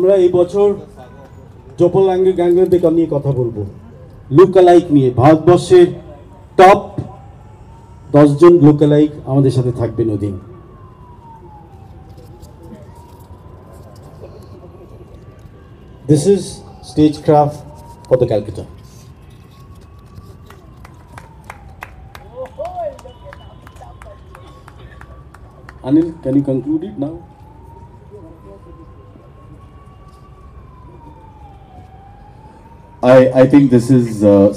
আমরা এই বছর জোপোলাঙ্গি গ্যাংবেকা নিয়ে কথা বলবো, লুকালাইক নিয়ে। ভারতবর্ষের টপ 10 জন লুকালাইক আমাদের সাথে থাকবেন ওদিন। This is stagecraft for the Calcutta. Anil, can you conclude it now? I think this is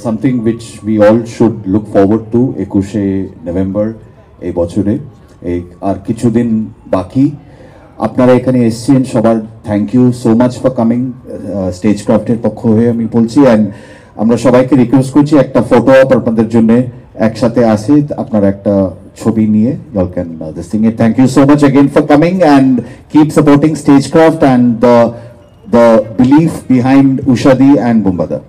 something which we all should look forward to. 21 November এই বছরে আর কিছুদিন বাকি। আপনারা এখানে এসেছেন, সবার thank you so much for coming. স্টেজক্রাফটের পক্ষ হয়ে আমি বলছি, অ্যান্ড আমরা সবাইকে রিকোয়েস্ট করছি একটা ফটো আপ আপনাদের জন্য একসাথে আসে, আপনারা একটা ছবি নিয়ে y'all can this thing. Thank you so much again for coming and keep supporting Stagecraft and the belief behind Ushadi and Bumbada.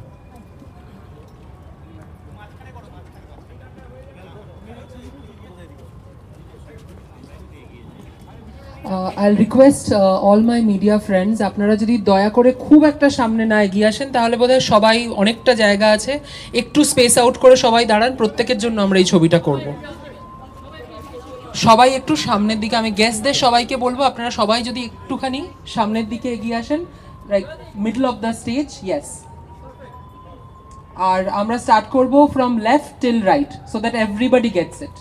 I'll request all my media friends, আপনারা যদি দয়া করে খুব একটা সামনে না এগিয়ে আসেন তাহলে বোধহয় সবাই, অনেকটা জায়গা আছে, একটু স্পেস আউট করে সবাই দাঁড়ান, প্রত্যেকের জন্য আমরা এই ছবিটা করব। সবাই একটু সামনের দিকে, আমি গেস্টদের সবাইকে বলবো আপনারা সবাই যদি একটুখানি সামনের দিকে এগিয়ে আসেন, like middle of the stage. Yes, আর আমরা স্টার্ট করব from left till right so that everybody gets it.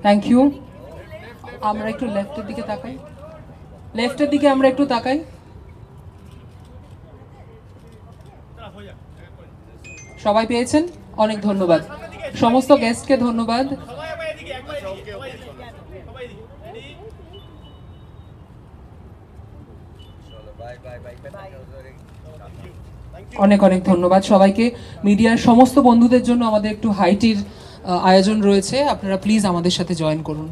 Thank you. আমরা একটু লেফটের দিকে তাকাই, লেফটের দিকে আমরা একটু তাকাই। সবাই পেয়েছেন? অনেক ধন্যবাদ সমস্ত গেস্টকে, ধন্যবাদ। অনেক অনেক ধন্যবাদ সবাইকে। মিডিয়ার সমস্ত বন্ধুদের জন্য আমাদের একটু হাইটির আয়োজন রয়েছে, আপনারা প্লিজ আমাদের সাথে জয়েন করুন।